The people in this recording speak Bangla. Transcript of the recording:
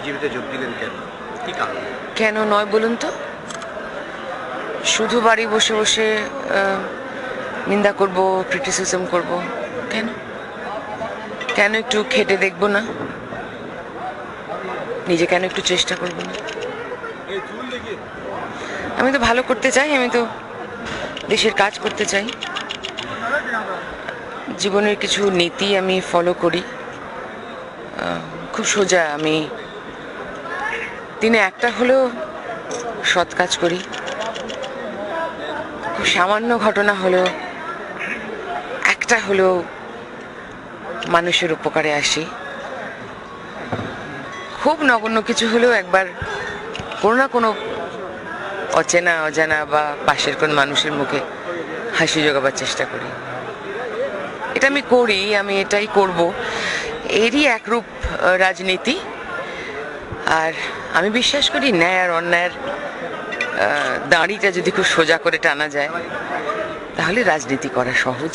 বিজেপিতে যোগ দিলেন কেন, কি কারণ? কেন নয় বলুন তো? শুধু বাড়ি বসে বসে নিন্দা করব, ক্রিটিসিজম করব? কেন কেন একটু খেটে দেখব না? নিজে কেন একটু চেষ্টা করব না? আমি তো ভালো করতে চাই, আমি তো দেশের কাজ করতে চাই। জীবনের কিছু নীতি আমি ফলো করি, খুব সোজা। আমি দিনে একটা হলেও সৎ কাজ করি, খুব সামান্য ঘটনা হলেও একটা হলেও মানুষের উপকারে আসি, খুব নগণ্য কিছু হলেও একবার কোনো না কোনো অচেনা অজানা বা পাশের কোন মানুষের মুখে হাসি জোগাবার চেষ্টা করি। এটা আমি করি, আমি এটাই করব, এরই একরূপ রাজনীতি। আর আমি বিশ্বাস করি ন্যায় আর অন্যায়ের দাঁড়িটা যদি খুব সোজা করে টানা যায় তাহলে রাজনীতি করা সহজ।